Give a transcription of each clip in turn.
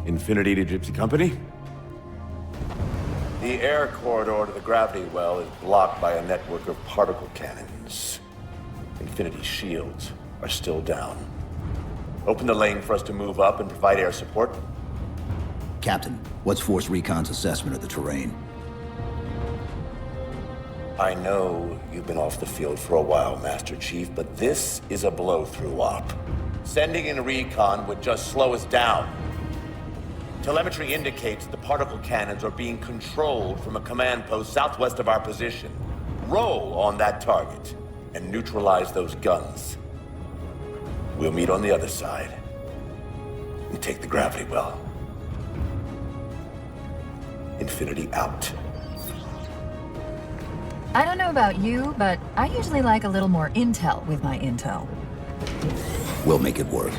Infinity to Gypsy Company? The air corridor to the gravity well is blocked by a network of particle cannons. Infinity's shields are still down. Open the lane for us to move up and provide air support. Captain, what's Force Recon's assessment of the terrain? I know you've been off the field for a while, Master Chief, but this is a blow-through op. Sending in recon would just slow us down. Telemetry indicates the particle cannons are being controlled from a command post southwest of our position. Roll on that target and neutralize those guns. We'll meet on the other side and take the gravity well. Infinity out. I don't know about you, but I usually like a little more intel with my intel. We'll make it work.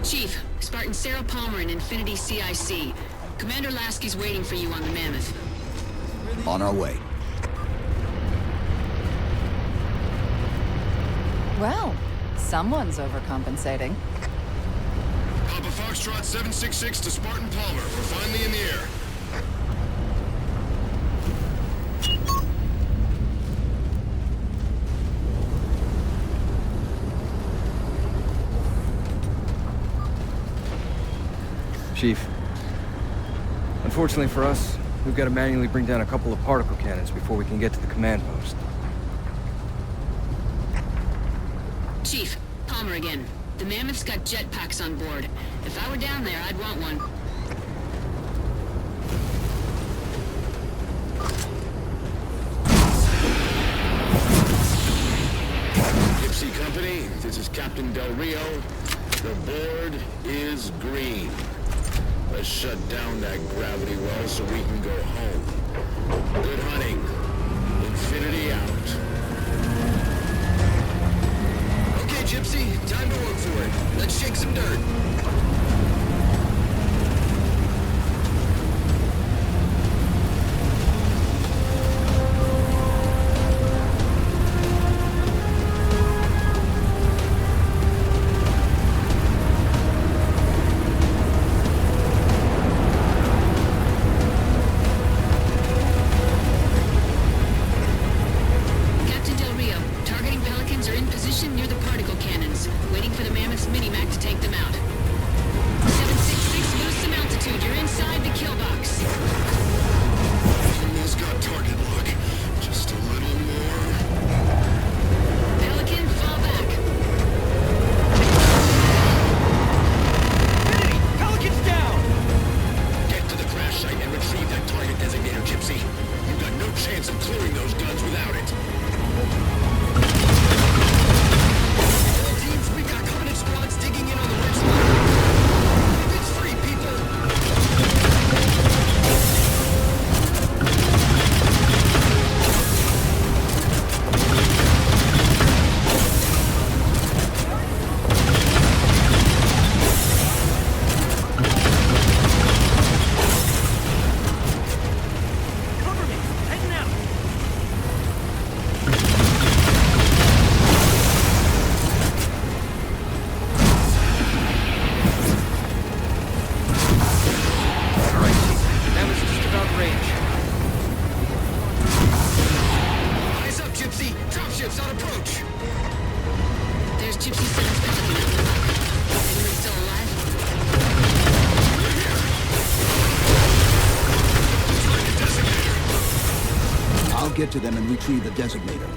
Chief, Spartan Sarah Palmer in Infinity CIC. Commander Lasky's waiting for you on the Mammoth. On our way. Well, someone's overcompensating. Papa Foxtrot 766 to Spartan Palmer. We're finally in the air. Chief, unfortunately for us, we've got to manually bring down a couple of particle cannons before we can get to the command post. Chief, Palmer again. The Mammoth's got jetpacks on board. If I were down there, I'd want one. Gypsy Company, this is Captain Del Rio. The board is green. Let's shut down that gravity well so we can go home. Good hunting. Infinity out. Okay, Gypsy, time to work for it. Let's shake some dirt. Captain Del Rio, targeting Pelicans are in position near the particle cannons, waiting for the Mammoth's mini-mac to take them out. 766, lose some altitude. You're inside the kill box. Almost got target lock. Just a little more. Pelican, fall back. Pelican's down! Get to the crash site and retrieve that target designator, Gypsy. You've got no chance of clearing those guns without it. All teams, we've got Covenant squads digging in on the ridge line. It's free, people! Cover me! Heading out! Alright, Chief. Mammoth's just about range. Eyes up, Gypsy! Dropships on approach! There's Gypsy 7's Pelican. Anyone still alive? Target designator! I'll get to them and retrieve the designator.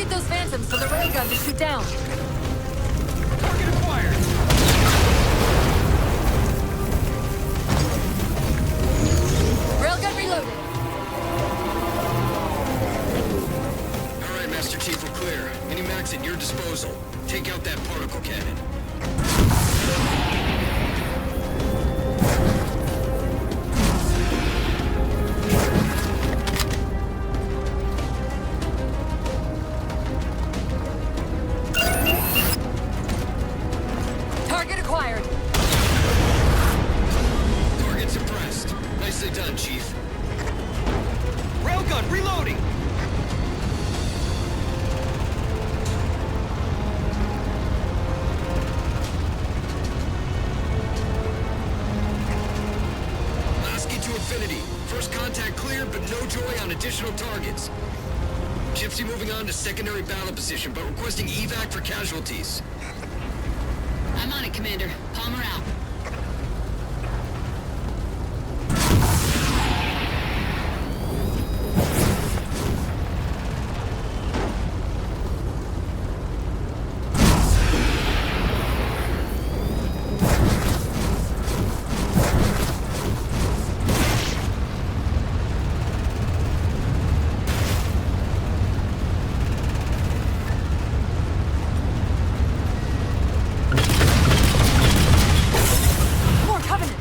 Target those phantoms for the railgun to shoot down. Target acquired. Railgun reloaded. All right, Master Chief, we're clear. Minimax at your disposal. Take out that particle cannon. Target acquired. Target suppressed. Nicely done, Chief. Railgun reloading. Lasky to Infinity. First contact cleared, but no joy on additional targets. Gypsy moving on to secondary battle position, but requesting evac for casualties. I'm on it, Commander. Palmer out. More Covenant.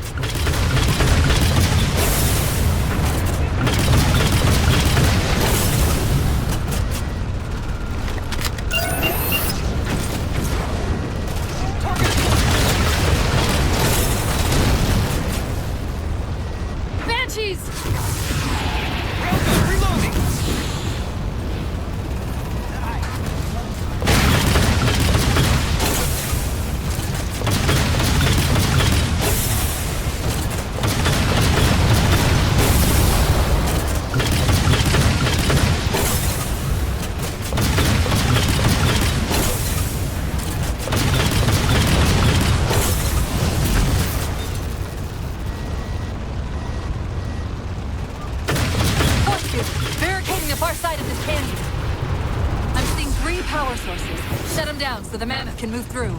Banshees! Railgun reloading. Force field, barricading the far side of this canyon. I'm seeing 3 power sources. Shut them down so the mammoth can move through.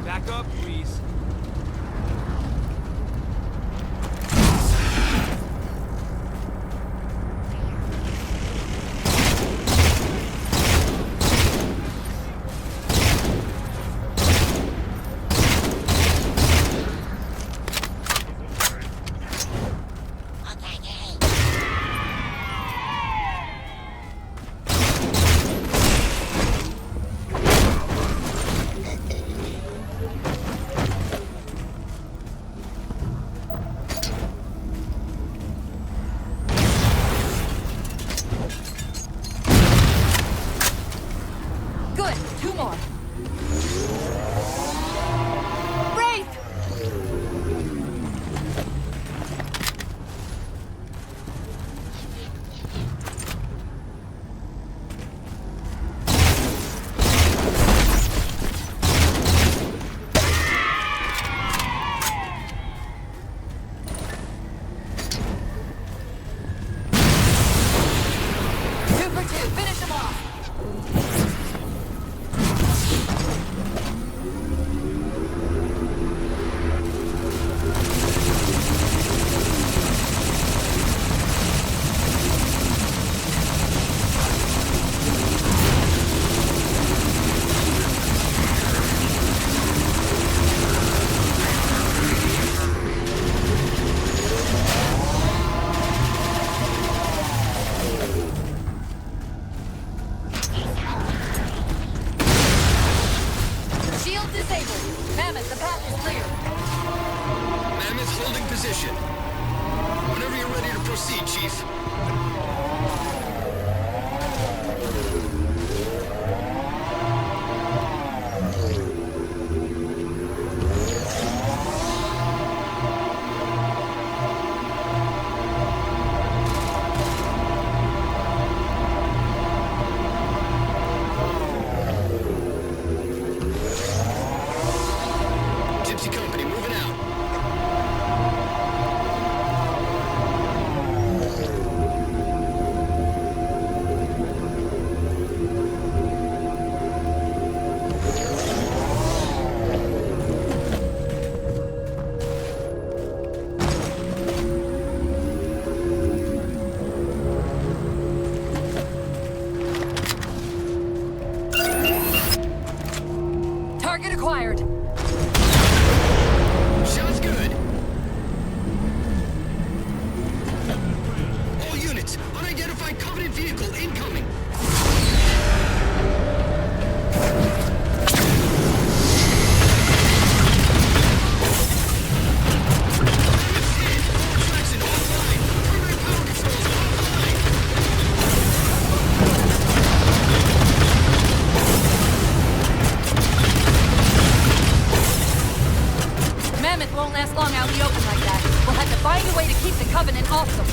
Back up, please. Good, 2 more. Wraith! Two for 2, finish them off! Shield disabled. Mammoth, the path is clear. Mammoth holding position. Whenever you're ready to proceed, Chief. acquired. Sounds good. All units, unidentified Covenant vehicle incoming. Mammoth won't last long out in the open like that. We'll have to find a way to keep the Covenant off them.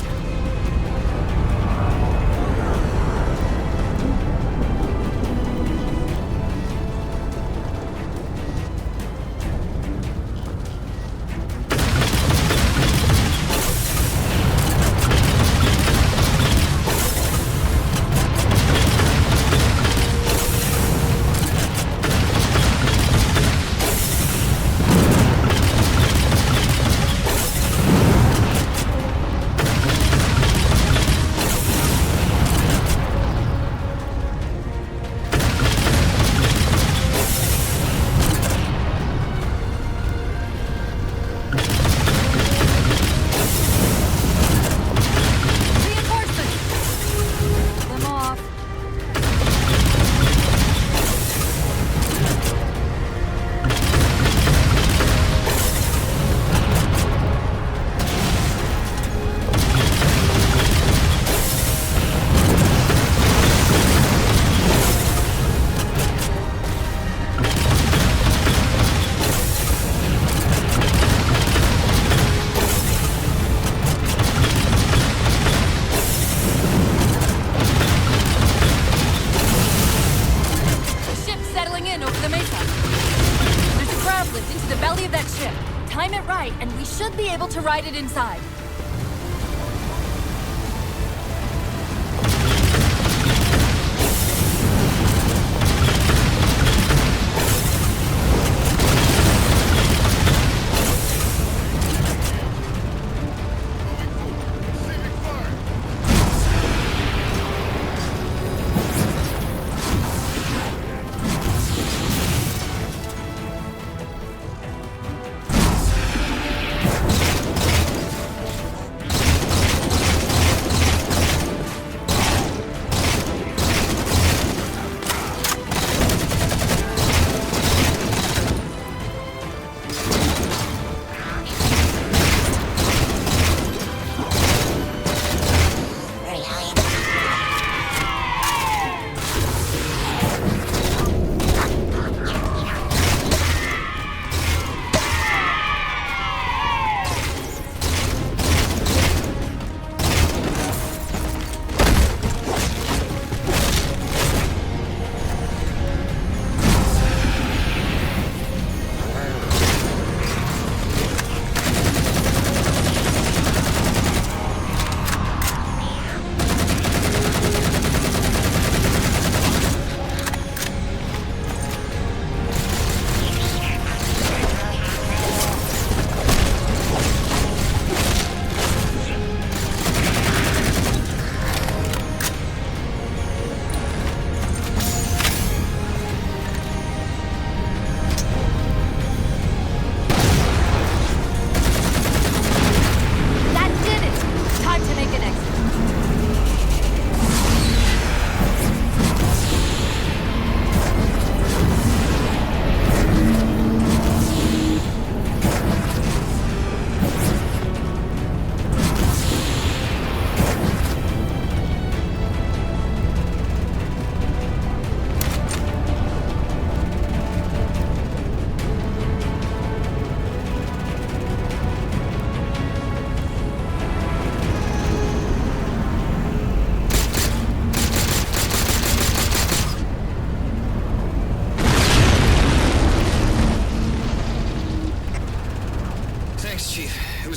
Time it right, and we should be able to ride it inside.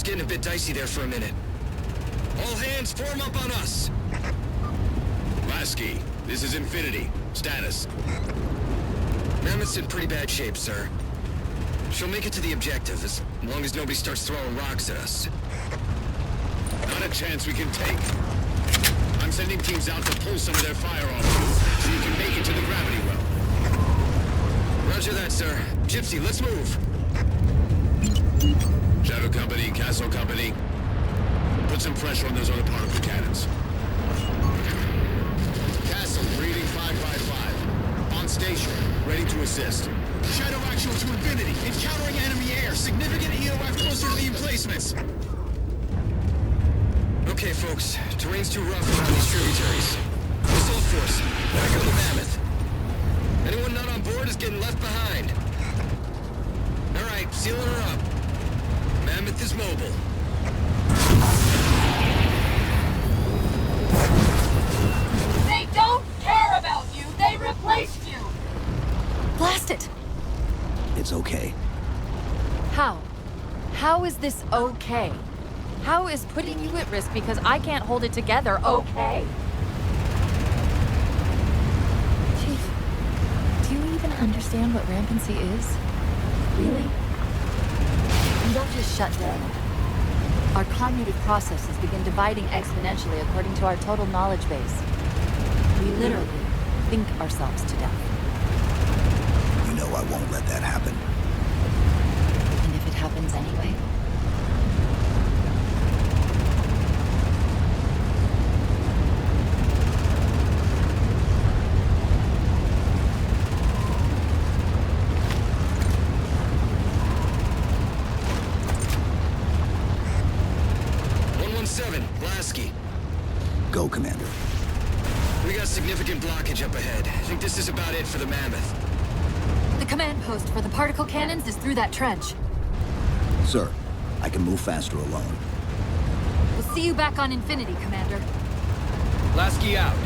Getting a bit dicey there for a minute. All hands form up on us. Lasky, this is Infinity. Status. Mammoth's in pretty bad shape, sir. She'll make it to the objective as long as nobody starts throwing rocks at us. Not a chance we can take. I'm sending teams out to pull some of their fire off you so you can make it to the gravity well. Roger that, sir. Gypsy, let's move. Shadow Company, Castle Company. Put some pressure on those other particle cannons. Castle, reading 555. On station, ready to assist. Shadow actual to infinity. Encountering enemy air. Significant EOF closer to the emplacements. Okay, folks. Terrain's too rough around these tributaries. Assault force, back on the Mammoth. Anyone not on board is getting left behind. All right, sealing her up. Mammoth is mobile. They don't care about you! They replaced you! Blast it! It's okay. How? How is this okay? How is putting you at risk because I can't hold it together okay? Chief, do you even understand what rampancy is? Really? We don't just shut down. Our cognitive processes begin dividing exponentially according to our total knowledge base. We literally think ourselves to death. You know I won't let that happen. And if it happens anyway? Lasky. Go, Commander. We got significant blockage up ahead. I think this is about it for the Mammoth. The command post for the particle cannons is through that trench. Sir, I can move faster alone. We'll see you back on Infinity, Commander. Lasky out.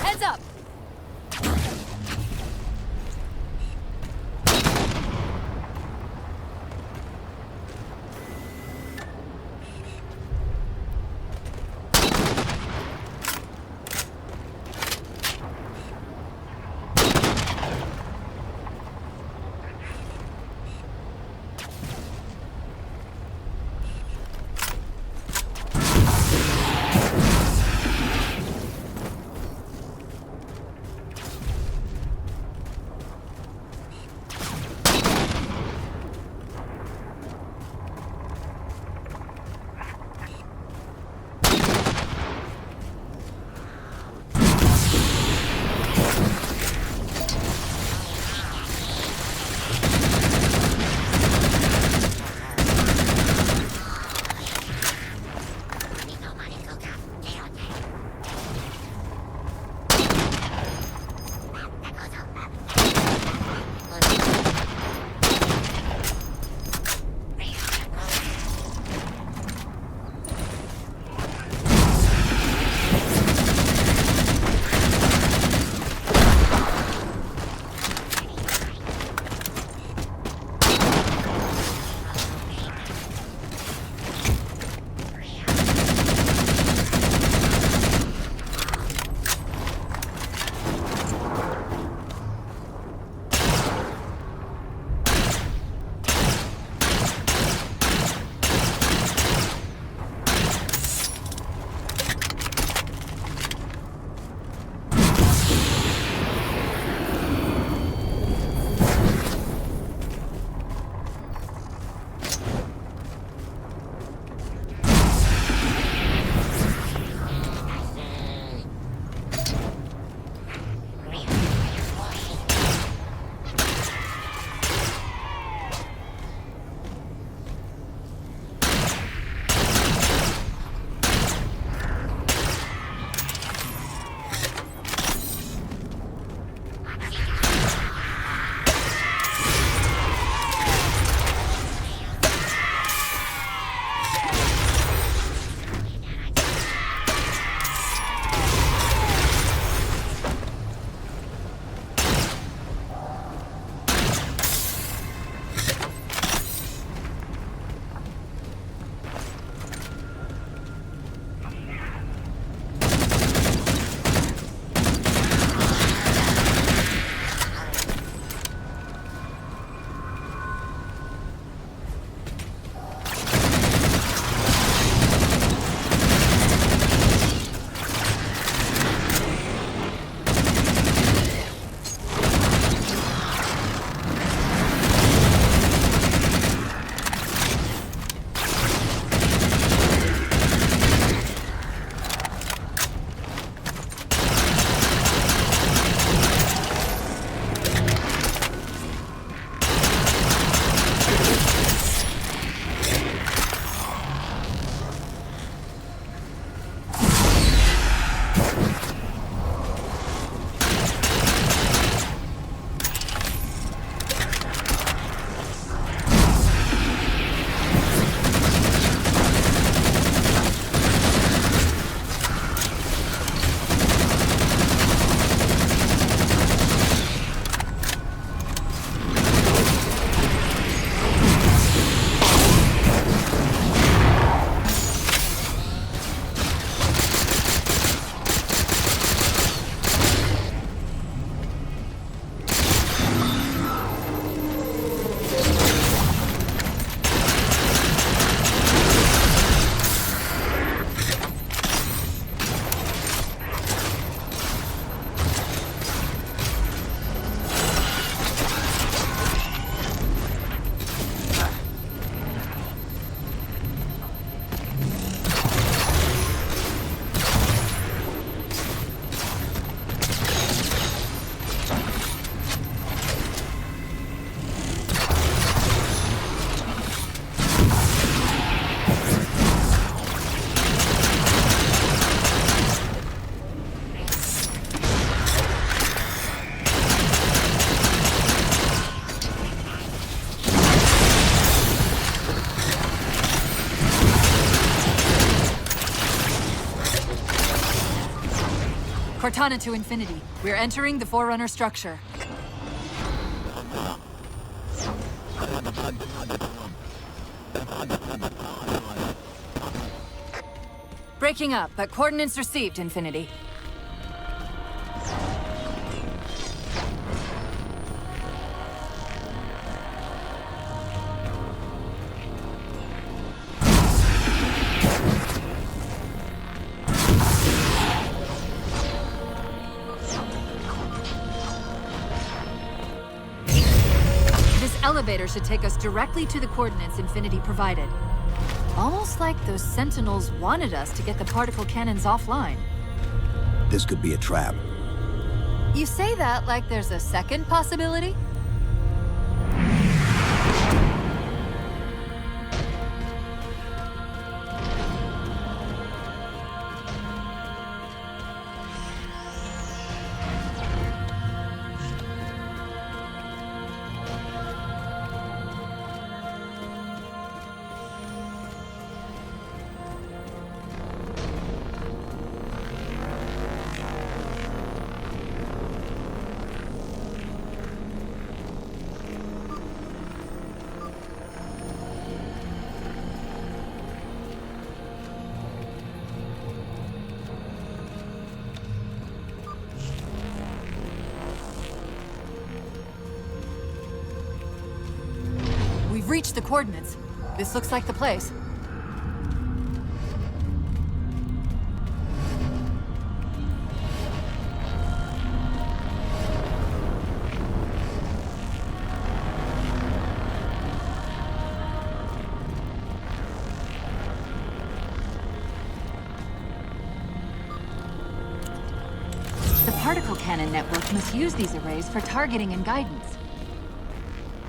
Heads up! Cortana to Infinity. We're entering the Forerunner structure. Breaking up, but coordinates received, Infinity. This elevator should take us directly to the coordinates Infinity provided. Almost like those Sentinels wanted us to get the particle cannons offline. This could be a trap. You say that like there's a second possibility? We've reached the coordinates. This looks like the place. The particle cannon network must use these arrays for targeting and guidance.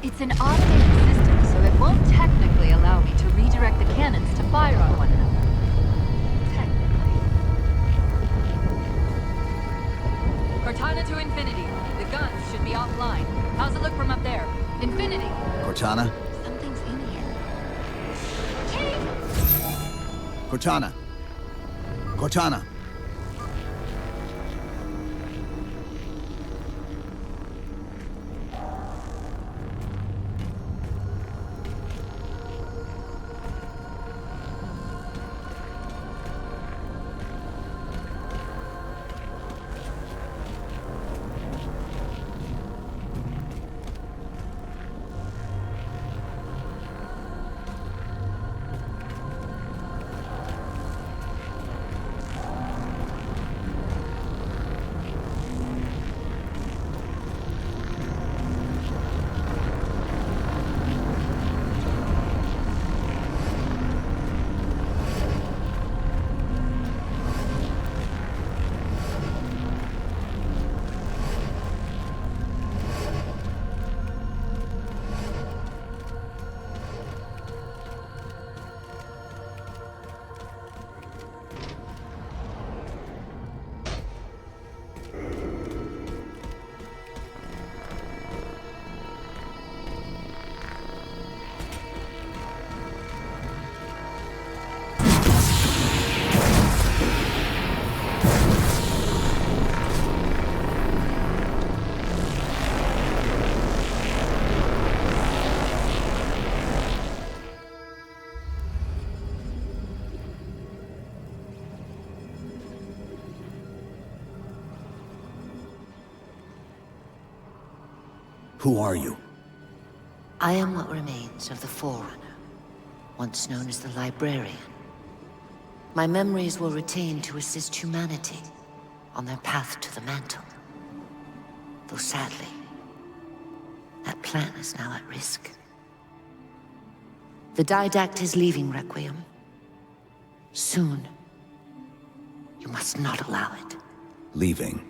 It's an automated system, so it won't technically allow me to redirect the cannons to fire on one another. Technically. Cortana to Infinity. The guns should be offline. How's it look from up there? Infinity! Cortana? Something's in here. Cortana! Cortana! Who are you? I am what remains of the Forerunner, once known as the Librarian. My memories were retained to assist humanity on their path to the mantle. Though sadly, that plan is now at risk. The Didact is leaving Requiem. Soon. You must not allow it. Leaving?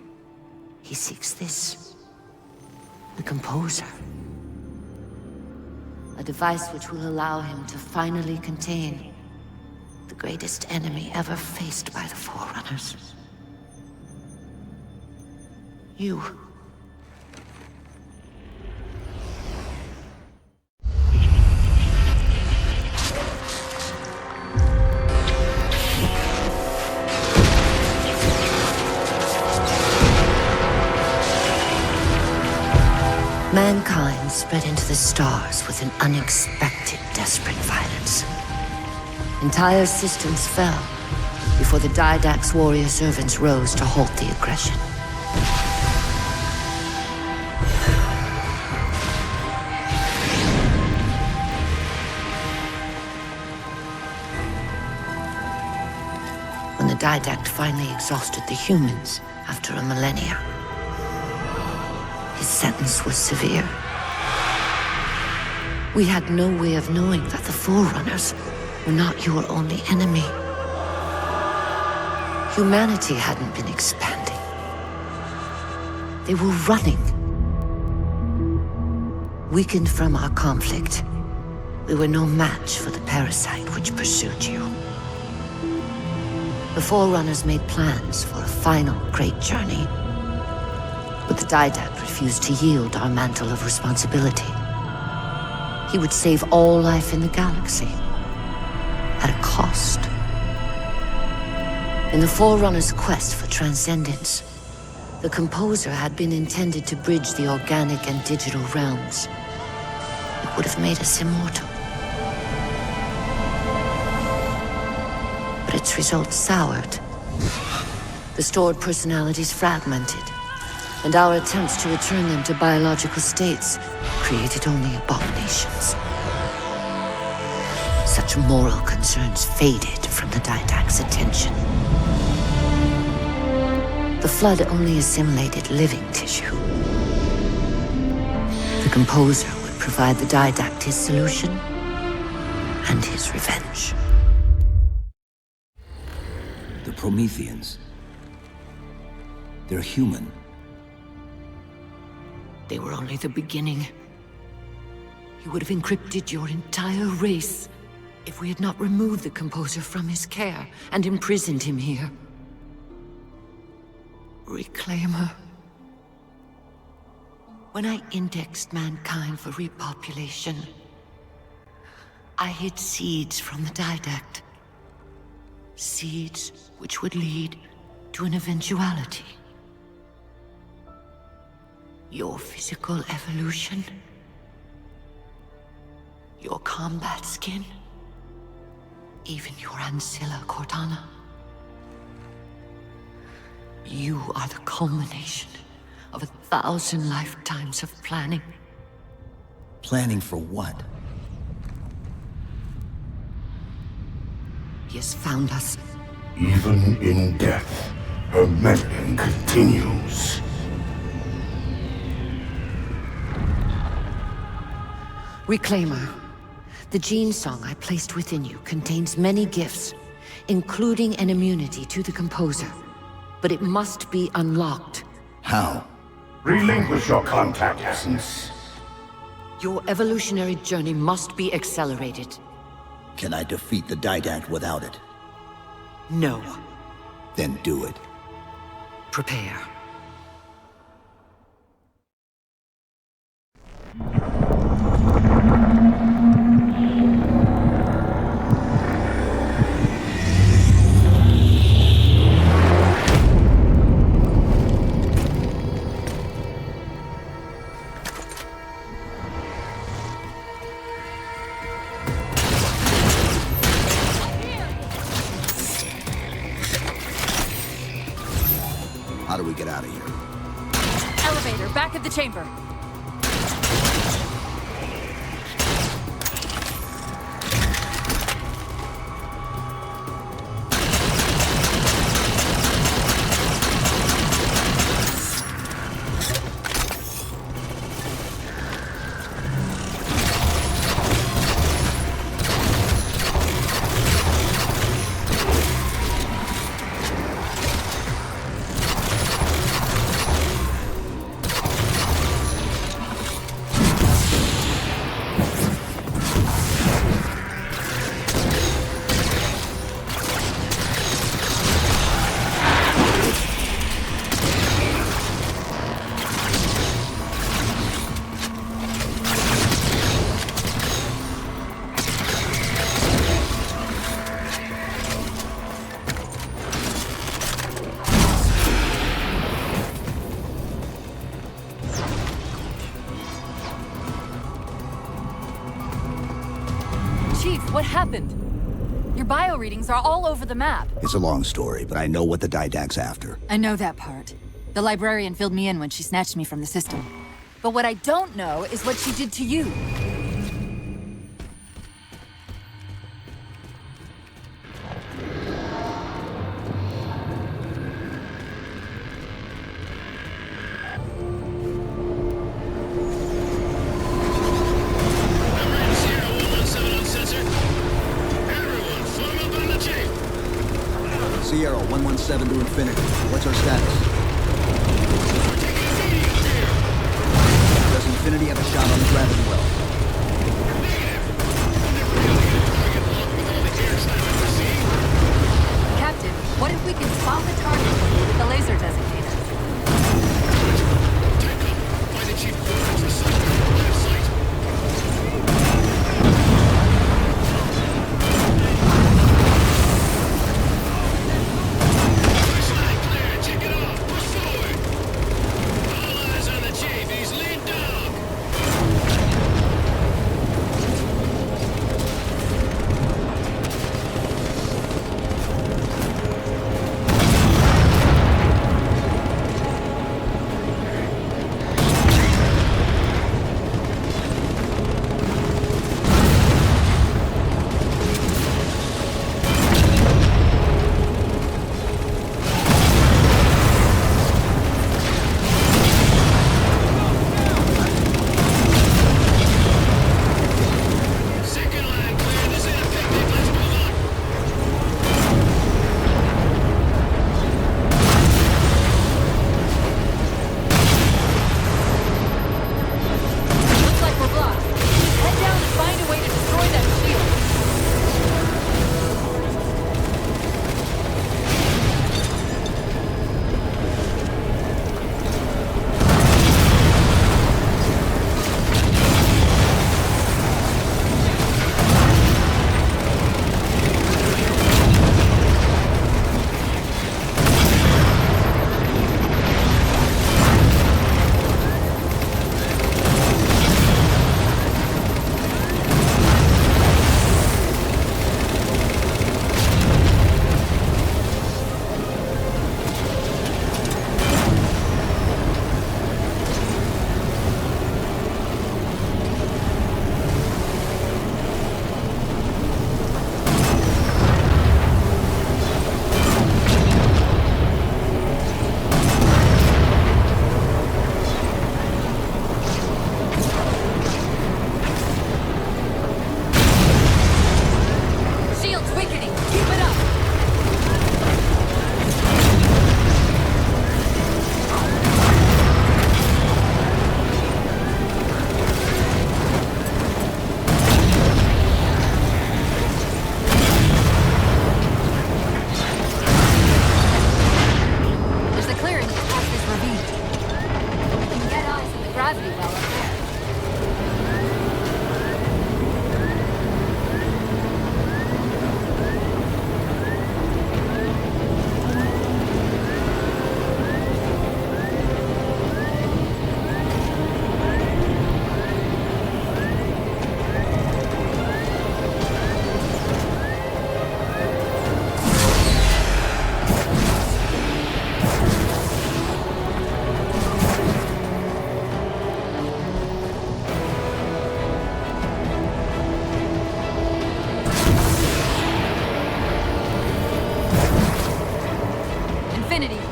He seeks this. The Composer. A device which will allow him to finally contain the greatest enemy ever faced by the Forerunners. You. Mankind spread into the stars with an unexpected, desperate violence. Entire systems fell before the Didact's warrior servants rose to halt the aggression. When the Didact finally exhausted the humans after a millennia, his sentence was severe. We had no way of knowing that the Forerunners were not your only enemy. Humanity hadn't been expanding. They were running. Weakened from our conflict, we were no match for the parasite which pursued you. The Forerunners made plans for a final great journey, but the Didact refused to yield our mantle of responsibility. He would save all life in the galaxy, at a cost. In the Forerunners' quest for transcendence, the Composer had been intended to bridge the organic and digital realms. It would have made us immortal. But its results soured. The stored personalities fragmented, and our attempts to return them to biological states created only abominations. Such moral concerns faded from the Didact's attention. The Flood only assimilated living tissue. The Composer would provide the Didact his solution and his revenge. The Prometheans. They're human. They were only the beginning. You would have encrypted your entire race if we had not removed the Composer from his care and imprisoned him here. Reclaimer. When I indexed mankind for repopulation, I hid seeds from the Didact. Seeds which would lead to an eventuality. Your physical evolution, your combat skin, even your ancilla Cortana. You are the culmination of 1,000 lifetimes of planning. Planning for what? He has found us. Even in death, her meddling continues. Reclaimer. The gene song I placed within you contains many gifts, including an immunity to the Composer. But it must be unlocked. How? Relinquish your contact essence. Your evolutionary journey must be accelerated. Can I defeat the Didact without it? No. Then do it. Prepare. How do we get out of here? Elevator, back of the chamber. What happened? Your bio readings are all over the map. It's a long story, but I know what the Didact's after. I know that part. The librarian filled me in when she snatched me from the system. But what I don't know is what she did to you. Sierra 117 to Infinity. What's our status? Does Infinity have a shot on the gravity well? Captain, what if we can spot the target with the laser designator? Find the chief coordinates for sight.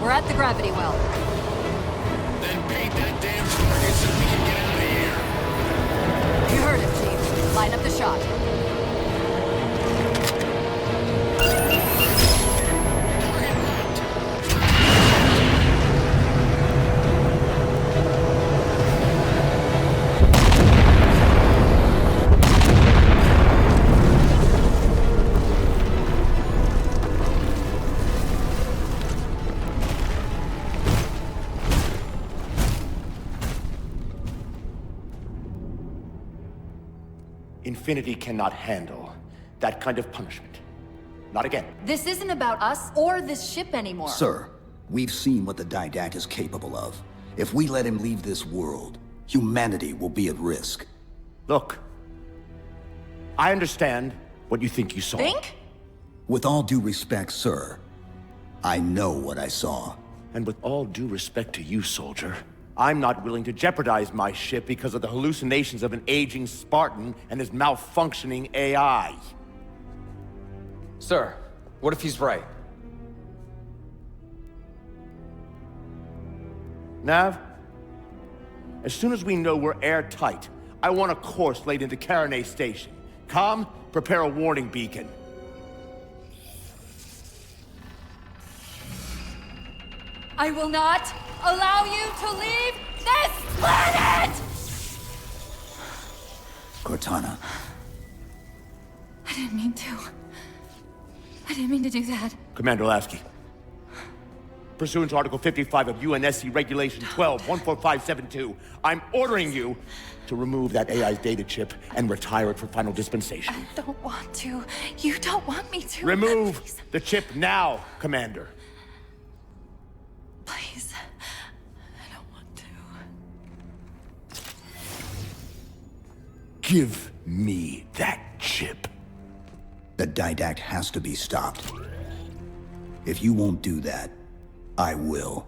We're at the gravity well. Then paint that damn target so we can get out of here. You heard him, Chief. Line up the shot. Infinity cannot handle that kind of punishment. Not again. This isn't about us or this ship anymore. Sir, we've seen what the Didact is capable of. If we let him leave this world, humanity will be at risk. Look, I understand what you think you saw. Think? With all due respect, sir, I know what I saw. And with all due respect to you, soldier, I'm not willing to jeopardize my ship because of the hallucinations of an aging Spartan and his malfunctioning AI. Sir, what if he's right? Nav, as soon as we know we're airtight, I want a course laid into Karenay Station. Com, prepare a warning beacon. I will not allow you to leave this planet! Cortana, I didn't mean to. I didn't mean to do that. Commander Lasky, pursuant to Article 55 of UNSC Regulation 12-14572, I'm ordering you to remove that AI's data chip and retire it for final dispensation. I don't want to. You don't want me to. Remove Please. the chip now, Commander. Please. I don't want to. Give me that chip. the Didact has to be stopped. If you won't do that, I will.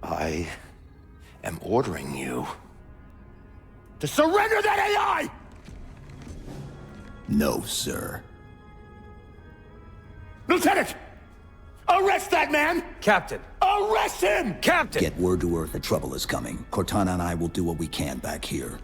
I am ordering you to surrender that AI! No, sir. Lieutenant! Arrest that man! Captain! Arrest him! Captain! Get word to Earth that trouble is coming. Cortana and I will do what we can back here.